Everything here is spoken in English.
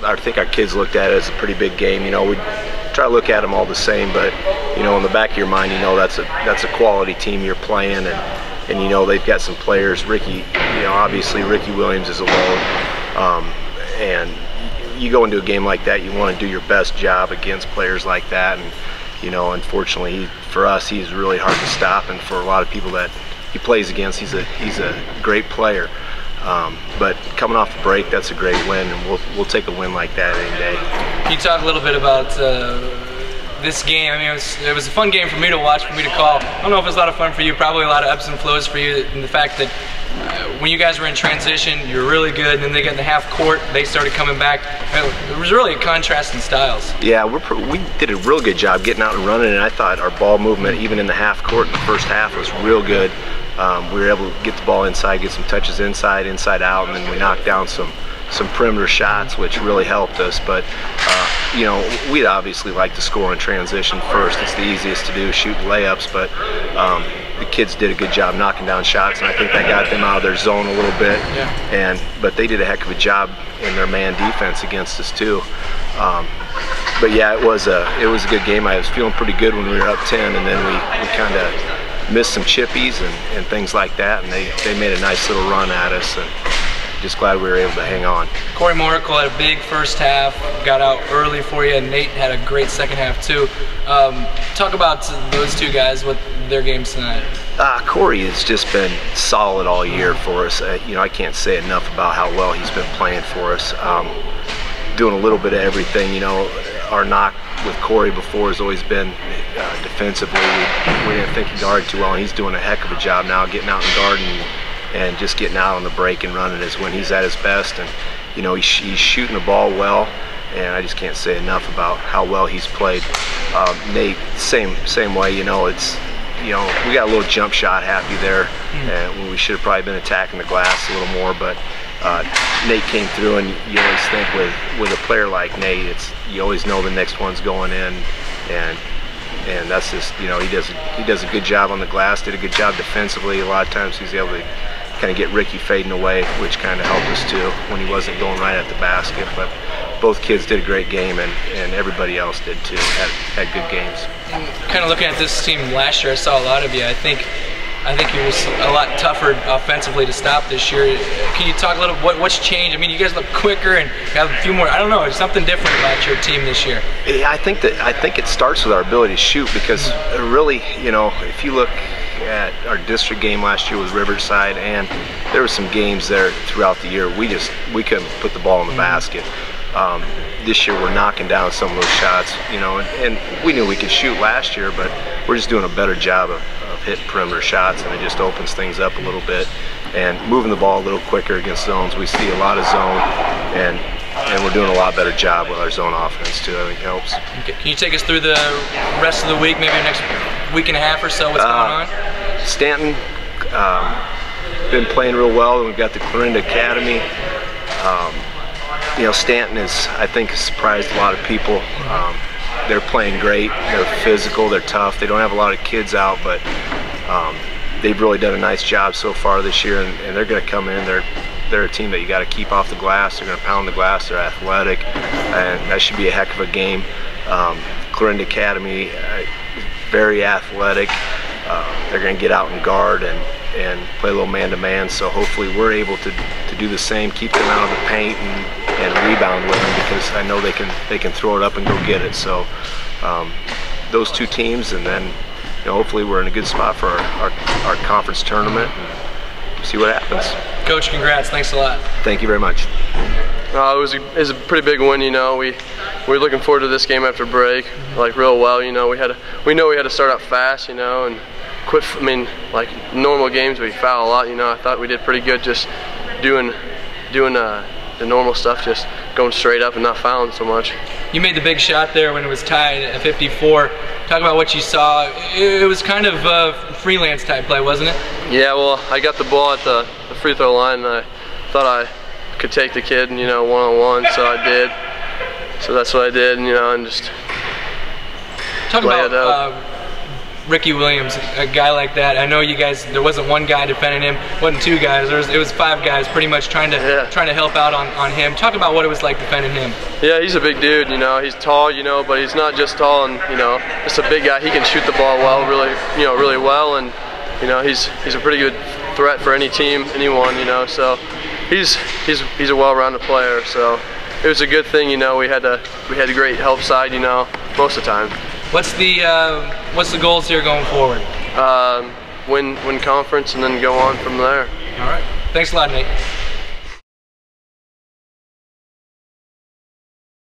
I think our kids looked at it as a pretty big game. You know, we try to look at them all the same, but you know, in the back of your mind, you know that's a quality team you're playing, and you know they've got some players. Ricky, you know, obviously Ricky Williams is a load, and you go into a game like that, you want to do your best job against players like that, and you know, unfortunately, for us, he's really hard to stop, and for a lot of people that he plays against, he's a great player. But coming off a break, that's a great win, and we'll take a win like that any day. Can you talk a little bit about this game? I mean, it was a fun game for me to watch, for me to call. I don't know if it was a lot of fun for you, probably a lot of ebbs and flows for you, and the fact that when you guys were in transition, you were really good, and then they got in the half court, they started coming back. It was really a contrast in styles. Yeah, we did a real good job getting out and running, and I thought our ball movement, even in the half court in the first half, was real good. We were able to get the ball inside, get some touches inside out, and then we knocked down some perimeter shots, which really helped us. But you know, we'd obviously like to score in transition first. It's the easiest to do, shoot layups, but the kids did a good job knocking down shots, and I think that got them out of their zone a little bit. Yeah. But they did a heck of a job in their man defense against us too. But yeah, it was a good game. I was feeling pretty good when we were up 10, and then we kind of missed some chippies and things like that, and they made a nice little run at us, and just glad we were able to hang on. Corey Morrical had a big first half, got out early for you, and Nate had a great second half too. Talk about those two guys, what their games tonight. Corey has just been solid all year for us. You know, I can't say enough about how well he's been playing for us. Doing a little bit of everything. You know, our knock with Corey before has always been defensively. We didn't think he guarded too well, and he's doing a heck of a job now getting out and guarding and just getting out on the break and running is when he's at his best. And you know, he's shooting the ball well, and I just can't say enough about how well he's played. Nate, same way. You know, we got a little jump shot happy there, and we should have probably been attacking the glass a little more, but Nate came through, and you always think with a player like Nate, you always know the next one's going in, and that's just, you know, he does a good job on the glass, did a good job defensively. A lot of times he's able to kind of get Ricky fading away, which kind of helped us too when he wasn't going right at the basket. But both kids did a great game, and everybody else did too, had good games. And kind of looking at this team last year, I saw a lot of you. I think it was a lot tougher offensively to stop this year. Can you talk a little, what's changed? I mean, you guys look quicker and have a few more, I don't know, there's something different about your team this year. Yeah, I think it starts with our ability to shoot, because really, you know, if you look at our district game last year with Riverside, and there were some games there throughout the year, we couldn't put the ball in the basket. This year we're knocking down some of those shots, you know, and we knew we could shoot last year, but we're just doing a better job of hitting perimeter shots, and it just opens things up a little bit, and moving the ball a little quicker against zones. We see a lot of zone, and we're doing a lot better job with our zone offense too. I think helps. Okay. Can you take us through the rest of the week, maybe the next week and a half or so, what's going on? Stanton been playing real well, and we've got the Clarinda Academy. You know, Stanton I think has surprised a lot of people. They're playing great, they're physical, they're tough. They don't have a lot of kids out, but they've really done a nice job so far this year, and they're going to come in. They're a team that you got to keep off the glass. They're going to pound the glass. They're athletic, and that should be a heck of a game. Clarinda Academy, very athletic. They're going to get out and guard and play a little man-to-man, so hopefully we're able to do the same, keep them out of the paint and rebound with them, because I know they can throw it up and go get it. So those two teams, and then, you know, hopefully we're in a good spot for our conference tournament, and see what happens. Coach, congrats, thanks a lot. Thank you very much. It was a pretty big win, you know. We're looking forward to this game after break, like real well, you know. We know we had to start out fast, you know, and quit. I mean, like normal games we foul a lot, you know. I thought we did pretty good just doing the normal stuff, just going straight up and not fouling so much. You made the big shot there when it was tied at 54. Talk about what you saw. It was kind of a freelance type play, wasn't it? Yeah, well, I got the ball at the free throw line, and I thought I could take the kid, you know, one-on-one, so I did. So that's what I did, you know, and just talk about Ricky Williams, a guy like that. I know you guys, there wasn't one guy defending him, wasn't two guys, it was 5 guys pretty much trying to help out on him. Talk about what it was like defending him. Yeah, he's a big dude, you know. He's tall, you know, but he's not just tall and, you know, just a big guy. He can shoot the ball well, really well, and, you know, he's a pretty good threat for any team, anyone, you know. So he's a well-rounded player. So it was a good thing, you know. We had a great help side, you know, most of the time. What's the goals here going forward? Win conference and then go on from there. All right. Thanks a lot, Nate.